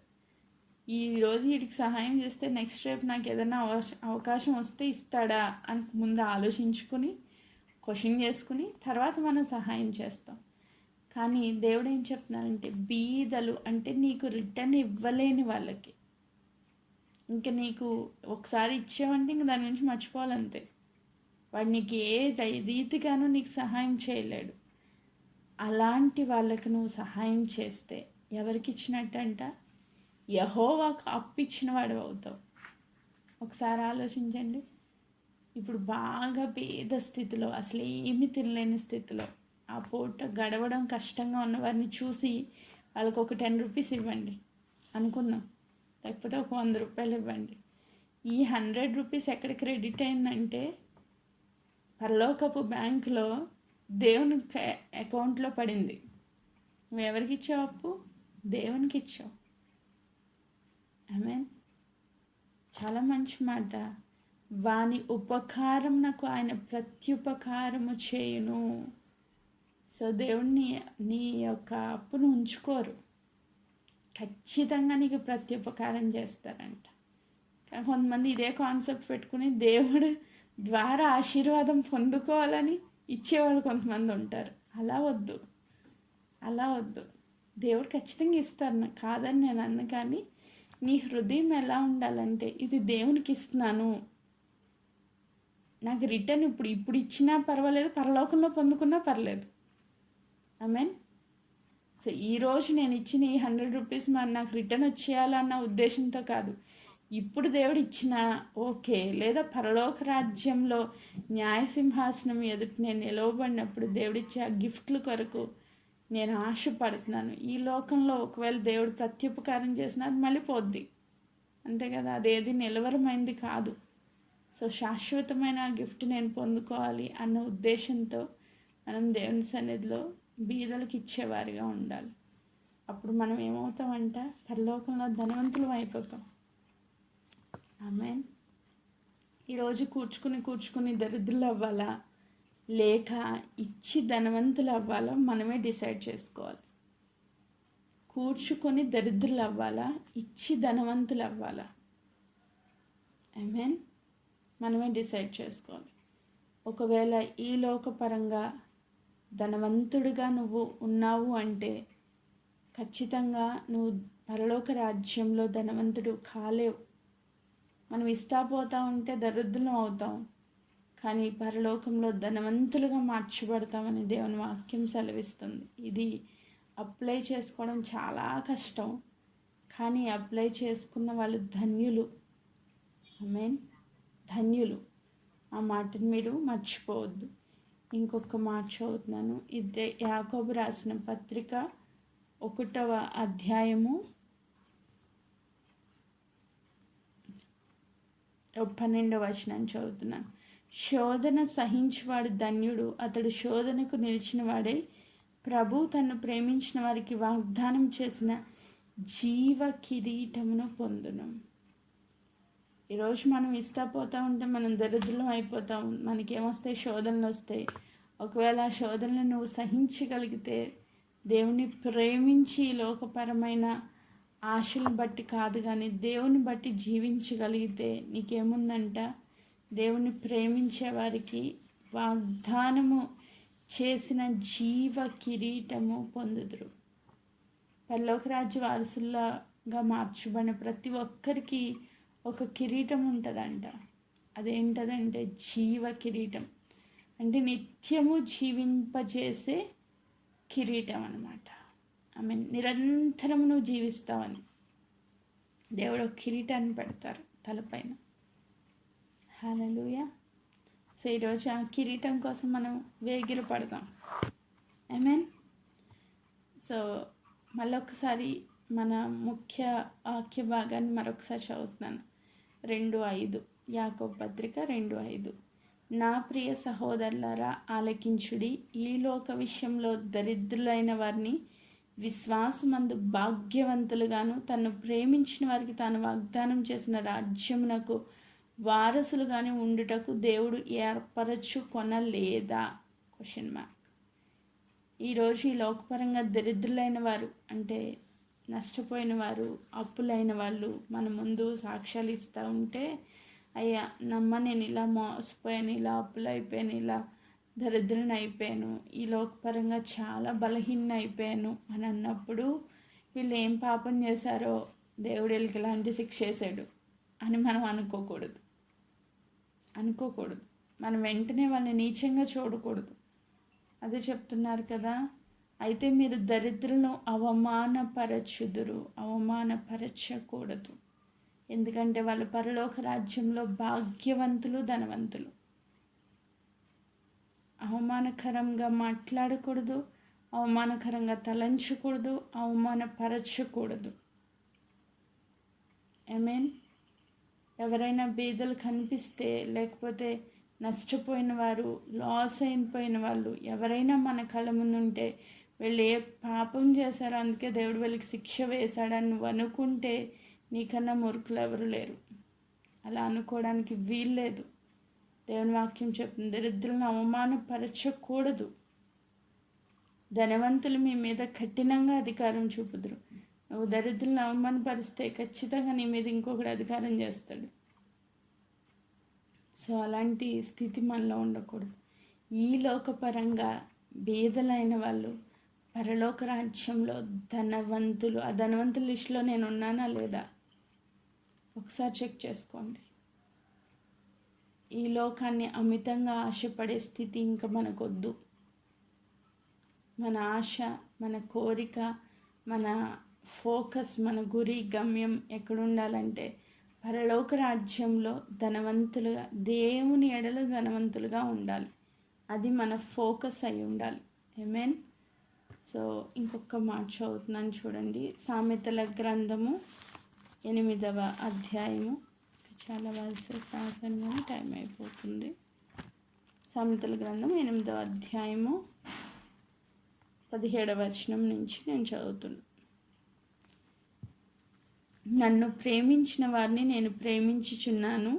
Speaker 1: ఈరోజు వీడికి సహాయం చేస్తే నెక్స్ట్ రేపు నాకు ఏదైనా అవకాశం వస్తే ఇస్తాడా అని ముందు ఆలోచించుకుని క్వశ్చన్ చేసుకుని తర్వాత మనం సహాయం చేస్తాం. కానీ దేవుడు ఏం చెప్తున్నారంటే బీదలు అంటే నీకు రిటర్న్ ఇవ్వలేని వాళ్ళకి. ఇంకా నీకు ఒకసారి ఇచ్చేవంటే ఇంక దాని గురించి మర్చిపోవాలంతే. వాడు నీకు ఏ రీతిగానూ నీకు సహాయం చేయలేడు. అలాంటి వాళ్ళకు నువ్వు సహాయం చేస్తే ఎవరికి ఇచ్చినట్టంట? యెహోవాకు అప్పిచ్చిన వాడు అవుతావు. ఒకసారి ఆలోచించండి. ఇప్పుడు బాగా పేద స్థితిలో, అసలు ఏమీ తినలేని స్థితిలో, ఆ పూట గడవడం కష్టంగా ఉన్న వారిని చూసి వాళ్ళకి ఒక 10 రూపీస్ ఇవ్వండి అనుకుందాం, లేకపోతే ఒక 100 రూపాయలు ఇవ్వండి. ఈ 100 రూపీస్ ఎక్కడ క్రెడిట్ అయిందంటే పరలోకపు బ్యాంకులో దేవుని అకౌంట్లో పడింది. నువ్వు ఎవరికి ఇచ్చావు అప్పు? దేవునికి ఇచ్చావు. ఆమేన్. చాలా మంచి మాట. వాని ఉపకారం నాకు ఆయన ప్రత్యుపకారము చేయును. సో దేవుణ్ణి నీ యొక్క అప్పును ఉంచుకోరు, ఖచ్చితంగా నీకు ప్రత్యుపకారం చేస్తారంట. కానీ కొంతమంది ఇదే కాన్సెప్ట్ పెట్టుకుని దేవుడు ద్వారా ఆశీర్వాదం పొందుకోవాలని ఇచ్చేవాళ్ళు కొంతమంది ఉంటారు. అలా వద్దు, అలా వద్దు. దేవుడు ఖచ్చితంగా ఇస్తారు, నాకు కాదని నేను అన్న. కానీ నీ హృదయం ఎలా ఉండాలంటే, ఇది దేవునికి ఇస్తున్నాను, నాకు రిటర్న్ ఇప్పుడు ఇచ్చినా పర్వాలేదు, పరలోకంలో పొందుకున్నా పర్లేదు. ఆమేన్. సో ఈరోజు నేను ఇచ్చిన ఈ 100 రూపీస్ మరి నాకు రిటర్న్ వచ్చేయాలన్న ఉద్దేశంతో కాదు. ఇప్పుడు దేవుడు ఇచ్చినా ఓకే, లేదా పరలోక రాజ్యంలో న్యాయసింహాసనం ఎదుట నేను నిలవబడినప్పుడు దేవుడిచ్చే ఆ గిఫ్ట్ల కొరకు నేను ఆశపడుతున్నాను. ఈ లోకంలో ఒకవేళ దేవుడు ప్రత్యుపకారం చేసినా అది మళ్ళీ పోద్ది, అంతే కదా. అదేది నిలవరమైంది కాదు. సో శాశ్వతమైన గిఫ్ట్ నేను పొందుకోవాలి అన్న ఉద్దేశంతో మనం దేవుని సన్నిధిలో బీదలకు ఇచ్చేవారిగా ఉండాలి. అప్పుడు మనం ఏమవుతామంట, పరలోకంలో ధనవంతులం అయిపోతాం. ఆమేన్. ఈరోజు కూర్చుకుని దరిద్రులు అవ్వాలా, లేక ఇచ్చి ధనవంతులు అవ్వాలో మనమే డిసైడ్ చేసుకోవాలి. కూర్చుకొని దరిద్రులు అవ్వాలా, ఇచ్చి ధనవంతులు అవ్వాలా? ఆమేన్. మనమే డిసైడ్ చేసుకోవాలి. ఒకవేళ ఈ లోకపరంగా ధనవంతుడిగా నువ్వు ఉన్నావు అంటే ఖచ్చితంగా నువ్వు పరలోక రాజ్యంలో ధనవంతుడు కాలేవు. మనం ఇస్తా పోతా ఉంటే దరిద్రులం అవుతాం, కానీ పరలోకంలో ధనవంతులుగా మార్చబడతామని దేవుని వాక్యం సెలవిస్తుంది. ఇది అప్లై చేసుకోవడం చాలా కష్టం, కానీ అప్లై చేసుకున్న వాళ్ళు ధన్యులు. ఆమేన్. ధన్యులు. ఆ మాటను మీరు మర్చిపోవద్దు. ఇంకొక మాట చదువుతున్నాను. ఇదే యాకోబు రాసిన పత్రిక 1వ అధ్యాయము 12వ వచనం చదువుతున్నాను. శోధన సహించువాడు ధన్యుడు, అతడు శోధనకు నిలిచిన వాడే ప్రభు తన్ను ప్రేమించిన వారికి వాగ్దానం చేసిన జీవ కిరీటమును పొందును. ఈరోజు మనం ఇస్తా పోతూ ఉంటే మనం దరిద్రులం అయిపోతాం. మనకేమొస్తాయి? శోధనలు వస్తాయి. ఒకవేళ ఆ శోధనలు నువ్వు సహించగలిగితే, దేవుని ప్రేమించి లోకపరమైన ఆశలను బట్టి కాదు కానీ దేవుని బట్టి జీవించగలిగితే నీకేముందంట, దేవుని ప్రేమించే వారికి వాగ్దానము చేసిన జీవ కిరీటము పొందుదురు. పరలోక రాజ్య వారసులుగా మార్చబడిన ప్రతి ఒక్కరికి ఒక కిరీటం ఉంటుందంట. అదేంటదంటే జీవ కిరీటం. అంటే నిత్యము జీవింపజేసే కిరీటం అన్నమాట. నిరంతరం నువ్వు జీవిస్తావని దేవుడు ఒక కిరీటాన్ని పెడతారు తలపైన. హల్లెలూయా. సో ఈరోజు ఆ కిరీటం కోసం మనం వేగిర పడదాం. ఆమేన్. సో మళ్ళొకసారి మన ముఖ్య వాక్య భాగాన్ని మరొకసారి చదువుతున్నాను. 2:5 యాకోబు పత్రిక 2:5. నా ప్రియ సహోదరులారా ఆలకించుడి, ఈ లోక విషయంలో దరిద్రులైన వారిని విశ్వాసమందు భాగ్యవంతులుగాను తను ప్రేమించిన వారికి తాను వాగ్దానం చేసిన రాజ్యమునకు వారసులుగానే ఉండుటకు దేవుడు ఏర్పరచుకొనలేదా? Question mark. ఈరోజు ఈ లోకపరంగా దరిద్రులైన వారు అంటే నష్టపోయిన వారు, అప్పులైన వాళ్ళు మన ముందు సాక్ష్యాలు ఇస్తూ ఉంటే, అయ్యా నమ్మ నేను ఇలా మోసపోయాను, ఇలా అప్పులు అయిపోయాను, ఇలా దరిద్రుని అయిపోయాను, ఈ లోకపరంగా చాలా బలహీన అయిపోయాను అని అన్నప్పుడు వీళ్ళు ఏం పాపం చేశారో దేవుడు వీళ్ళకి ఇలాంటి శిక్ష వేసాడు అని మనం అనుకోకూడదు. మనం వెంటనే వాళ్ళని నీచంగా చూడకూడదు. అదే చెప్తున్నారు కదా, అయితే మీరు దరిద్రులను అవమానపరచకూడదు, ఎందుకంటే వాళ్ళ పరలోక రాజ్యంలో భాగ్యవంతులు, ధనవంతులు. అవమానకరంగా మాట్లాడకూడదు, అవమానకరంగా తలంచకూడదు, అవమానపరచకూడదు. ఆమేన్. ఎవరైనా బీదలు కనిపిస్తే, లేకపోతే నష్టపోయిన వారు, లాస్ అయిపోయిన వాళ్ళు ఎవరైనా మన కళ్ళ ముందు ఉంటే, వీళ్ళు ఏ పాపం చేశారో అందుకే దేవుడు వీళ్ళకి శిక్ష వేశాడని నువ్వు అనుకుంటే నీకన్నా మూర్ఖులు ఎవరు లేరు. అలా అనుకోవడానికి వీల్లేదు. దేవుని వాక్యం చెప్తుంది, దరిద్రులను అవమానపరచకూడదు. ధనవంతులు మీ మీద కఠినంగా అధికారం చూపుదురు. నువ్వు దరిద్రులను అవమానపరిస్తే ఖచ్చితంగా నీ మీద ఇంకొకటి అధికారం చేస్తాడు. సో అలాంటి స్థితి మనలో ఉండకూడదు. ఈ లోకపరంగా బీదలైన వాళ్ళు పరలోక రాజ్యంలో ధనవంతులు. ఆ ధనవంతుల లిస్టులో నేను ఉన్నానా లేదా ఒకసారి చెక్ చేసుకోండి. ఈ లోకాన్ని అమితంగా ఆశపడే స్థితి ఇంకా మనకొద్దు. మన ఆశ, మన కోరిక, మన ఫోకస్, మన గురి, గమ్యం ఎక్కడుండాలంటే పరలోక రాజ్యంలో ధనవంతులుగా, దేవుని ఎడల ధనవంతులుగా ఉండాలి. అది మన ఫోకస్ అయి ఉండాలి. ఆమేన్. సో ఇంకొక మాట చదువుతున్నాను చూడండి. సామెతల గ్రంథము 8వ అధ్యాయము. చాలా వర్సెస్ రాశాను కానీ టైం అయిపోతుంది. సామెతల గ్రంథం 8వ అధ్యాయము 17వ వచనం నుంచి నేను చదువుతున్నాను. నన్ను ప్రేమించిన వారిని నేను ప్రేమించుచున్నాను,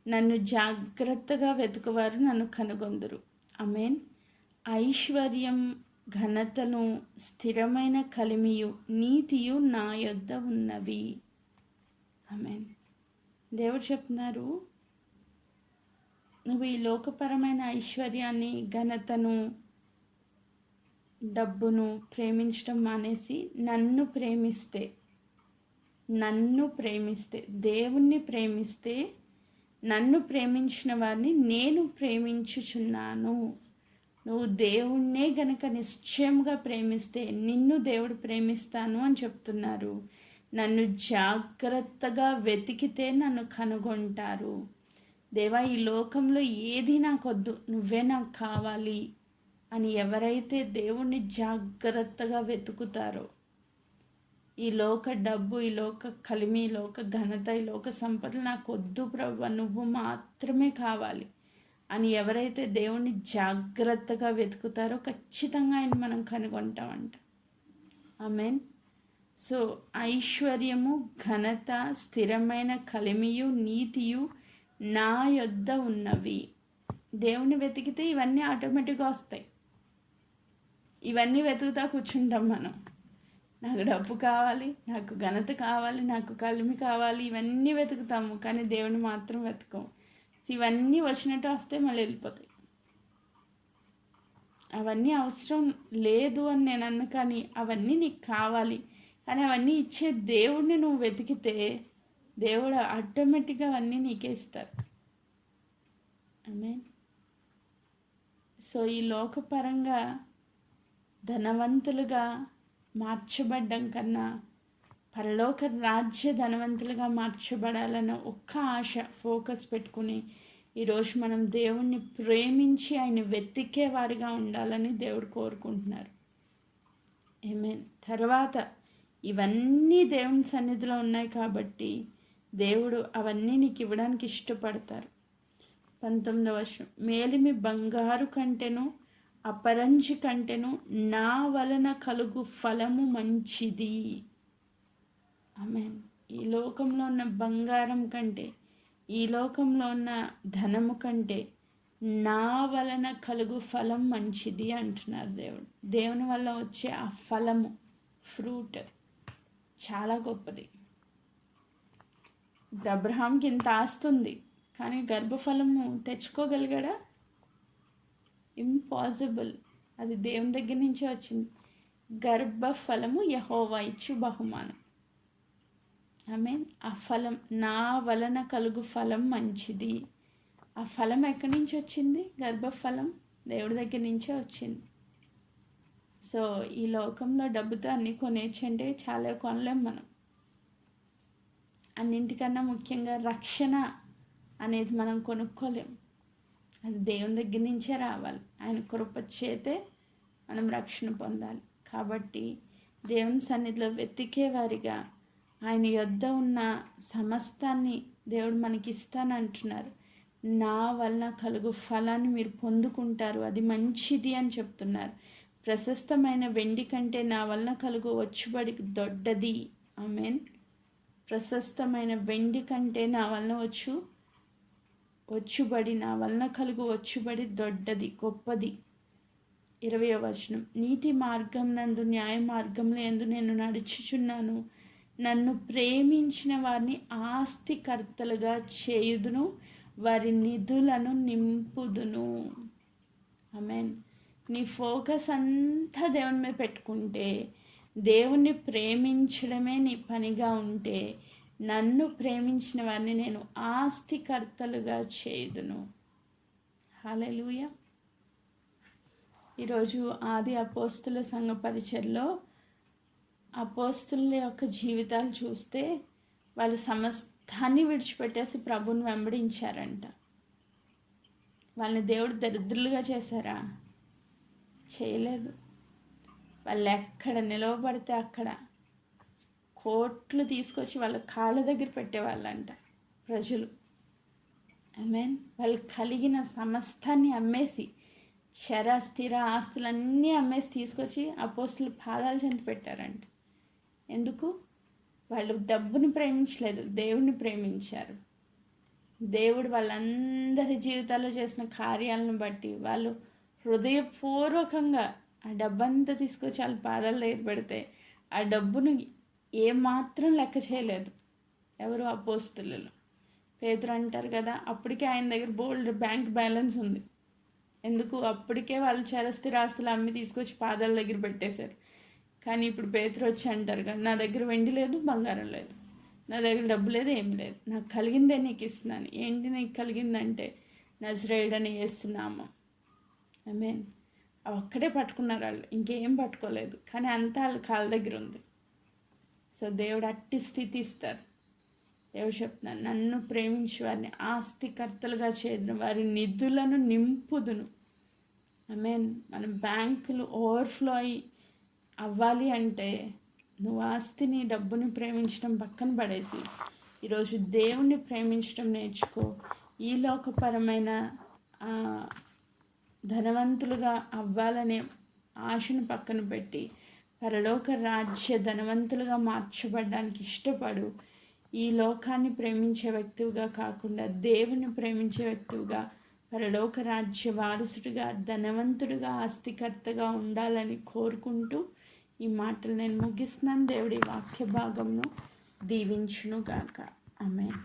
Speaker 1: నన్ను జాగ్రత్తగా వెతుకువారు నన్ను కనుగొందురు. ఆమేన్. ఐశ్వర్యం, ఘనతను, స్థిరమైన కలిమియు, నీతియు నా యొద్ద ఉన్నవి. ఆమేన్. దేవుడు చెప్తున్నారు, నువ్వు ఈ లోకపరమైన ఐశ్వర్యాన్ని, ఘనతను, డబ్బును ప్రేమించడం మానేసి నన్ను ప్రేమిస్తే, దేవుణ్ణి ప్రేమిస్తే, నన్ను ప్రేమించిన వారిని నేను ప్రేమించుచున్నాను. నువ్వు దేవుణ్ణే గనక నిశ్చయంగా ప్రేమిస్తే నిన్ను దేవుడు ప్రేమిస్తాను అని చెప్తున్నారు. నన్ను జాగ్రత్తగా వెతికితే నన్ను కనుగొంటారు. దేవా, ఈ లోకంలో ఏది నాకొద్దు, నువ్వే నాకు కావాలి అని ఎవరైతే దేవుణ్ణి జాగ్రత్తగా వెతుకుతారో, ఈ లోక డబ్బు, ఈ లోక కలిమి, ఈ లోక ఘనత, ఈ లోక సంపదలు నాకు వద్దు ప్రభువా, నువ్వు మాత్రమే కావాలి అని ఎవరైతే దేవుణ్ణి జాగ్రత్తగా వెతుకుతారో ఖచ్చితంగా ఆయన మనం కనుగొంటామంట. ఆమేన్. సో ఐశ్వర్యము, ఘనత, స్థిరమైన కలిమియు, నీతియు నా యొద్ద ఉన్నవి. దేవుని వెతికితే ఇవన్నీ ఆటోమేటిక్గా వస్తాయి. ఇవన్నీ వెతుకుతా కూర్చుంటాం మనం. నాకు డబ్బు కావాలి, నాకు ఘనత కావాలి, నాకు కలిమి కావాలి, ఇవన్నీ వెతుకుతాము, కానీ దేవుని మాత్రం వెతకము. ఇవన్నీ వచ్చినట్టు వస్తే మళ్ళీ వెళ్ళిపోతాయి. అవన్నీ అవసరం లేదు అని నేను అన్న, కానీ అవన్నీ నీకు కావాలి. కానీ అవన్నీ ఇచ్చే దేవుడిని నువ్వు వెతికితే దేవుడు ఆటోమేటిక్గా అవన్నీ నీకే ఇస్తారు. ఆమేన్. సో ఈ లోకపరంగా ధనవంతులుగా మార్చబడ్డం కన్నా పరలోక రాజ్య ధనవంతులుగా మార్చబడాలన్న ఒక్క ఆశ, ఫోకస్ పెట్టుకుని ఈరోజు మనం దేవుణ్ణి ప్రేమించి ఆయన వెతికే వారిగా ఉండాలని దేవుడు కోరుకుంటున్నారు. ఆమేన్. తర్వాత ఇవన్నీ దేవుని సన్నిధిలో ఉన్నాయి కాబట్టి దేవుడు అవన్నీ నీకు ఇవ్వడానికి ఇష్టపడతారు. 19వ వచనం, మేలిమి బంగారు కంటెను, అపరంజి కంటెను నా వలన కలుగు ఫలము మంచిది. ఆమేన్. ఈ లోకంలో ఉన్న బంగారం కంటే, ఈ లోకంలో ఉన్న ధనము కంటే నా వలన కలుగు ఫలం మంచిది అంటున్నారు దేవుడు. దేవుని వల్ల వచ్చే ఆ ఫలము, ఫ్రూట్ చాలా గొప్పది. ఇప్పుడు అబ్రహాంకి ఇంత ఆస్తుంది, కానీ గర్భఫలము తెచ్చుకోగలిగాడా? ఇంపాసిబుల్. అది దేవుని దగ్గర నుంచే వచ్చింది. గర్భఫలము యెహోవా ఇచ్చు బహుమానం. ఆమేన్. ఆ ఫలం, నా వలన కలుగు ఫలం మంచిది. ఆ ఫలం ఎక్కడి నుంచి వచ్చింది? గర్భఫలం దేవుడి దగ్గర నుంచే వచ్చింది. సో ఈ లోకంలో డబ్బుతో అన్నీ కొనేచ్చు అంటే చాలా కొనలేం మనం. అన్నింటికన్నా ముఖ్యంగా రక్షణ అనేది మనం కొనుక్కోలేం. అది దేవుని దగ్గర నుంచే రావాలి. ఆయన కృప చేతే మనం రక్షణ పొందాలి. కాబట్టి దేవుని సన్నిధిలో వెతికేవారిగా ఆయన యొద్ద ఉన్న సమస్తాన్ని దేవుడు మనకి ఇస్తానంటున్నారు. నా వలన కలుగు ఫలాన్ని మీరు పొందుకుంటారు, అది మంచిది అని చెప్తున్నారు. ప్రశస్తమైన వెండి కంటే నా వలన కలుగు వచ్చుబడి దొడ్డది. ఆమేన్. ప్రశస్తమైన వెండి కంటే నా వలన వచ్చుబడి, నా వలన కలుగు వచ్చుబడి దొడ్డది, గొప్పది. 20వ వచనం, నీతి మార్గం నందు న్యాయ మార్గంలో యందు నేను నడుచుచున్నాను. నన్ను ప్రేమించిన వారిని ఆస్తికర్తలుగా చేయుదును, వారి నిధులను నింపుదును. ఆమేన్. నీ ఫోకస్ అంతా దేవుని మీద పెట్టుకుంటే, దేవుణ్ణి ప్రేమించడమే నీ పనిగా ఉంటే, నన్ను ప్రేమించిన వారిని నేను ఆస్తికర్తలుగా చేయుదును. హల్లెలూయా. ఈరోజు ఆది అపోస్తుల సంఘ పరిచర్లో అపోస్తుల యొక్క జీవితాలు చూస్తే వాళ్ళు సమస్తాన్ని విడిచిపెట్టేసి ప్రభుని వెంబడించారంట. వాళ్ళని దేవుడు దరిద్రులుగా చేశారా? చేయలేదు. వాళ్ళు ఎక్కడ నిలవబడితే అక్కడ కోట్లు తీసుకొచ్చి వాళ్ళ కాళ్ళ దగ్గర పెట్టేవాళ్ళంట ప్రజలు. ఆమేన్. వాళ్ళు కలిగిన సమస్తాన్ని అమ్మేసి, చర స్థిర ఆస్తులన్నీ అమ్మేసి తీసుకొచ్చి అపోస్తుల పాదాల చెంత పెట్టారంట. ఎందుకు? వాళ్ళు డబ్బుని ప్రేమించలేదు, దేవుణ్ణి ప్రేమించారు. దేవుడు వాళ్ళందరి జీవితాల్లో చేసిన కార్యాలను బట్టి వాళ్ళు హృదయపూర్వకంగా ఆ డబ్బంతా తీసుకొచ్చి వాళ్ళ పాదాల దగ్గర పెడితే ఆ డబ్బును ఏమాత్రం లెక్క చేయలేదు ఎవరు? అపోస్తులు. పేతురు అంటారు కదా, అప్పటికే ఆయన దగ్గర బోల్డ్ బ్యాంక్ బ్యాలెన్స్ ఉంది. ఎందుకు? అప్పటికే వాళ్ళు చరస్థిరాస్తులు అమ్మి తీసుకొచ్చి పాదాల దగ్గర పెట్టేశారు. కానీ ఇప్పుడు పేతురు వచ్చి అంటారు కదా, నా దగ్గర వెండి లేదు, బంగారం లేదు, నా దగ్గర డబ్బు లేదు, ఏమి లేదు, నాకు కలిగిందే నీకు ఇస్తున్నాను. ఏంటి నీకు కలిగిందంటే నజరేయుడని యేసునామం. ఆమేన్. ఒక్కడే పట్టుకున్నారు వాళ్ళు, ఇంకేం పట్టుకోలేదు. కానీ అంతా వాళ్ళ కాళ్ళ దగ్గర ఉంది. సో దేవుడు అట్టి స్థితి ఇస్తారు. దేవుడు చెప్తున్నాను, నన్ను ప్రేమించి వారిని ఆస్తికర్తలుగా చేదును, వారి నిధులను నింపుదును. ఆమేన్. మన బ్యాంకులు ఓవర్ఫ్లో అవ్వాలి అంటే నువ్వు ఆస్తిని, డబ్బుని ప్రేమించడం పక్కన పడేసి ఈరోజు దేవుణ్ణి ప్రేమించడం నేర్చుకో. ఈ లోకపరమైన ధనవంతులుగా అవ్వాలనే ఆశను పక్కన పెట్టి పరలోక రాజ్య ధనవంతులుగా మార్చబడడానికి ఇష్టపడు. ఈ లోకాన్ని ప్రేమించే వ్యక్తిగా కాకుండా దేవుని ప్రేమించే వ్యక్తిగా, పరలోక రాజ్య వారసుడిగా, ధనవంతుడిగా, ఆస్తికర్తగా ఉండాలని కోరుకుంటూ ఈ మాటలు నేను ముగిస్తున్నాను. దేవుడి వాక్య భాగంను దీవించును గాక. ఆమేన్.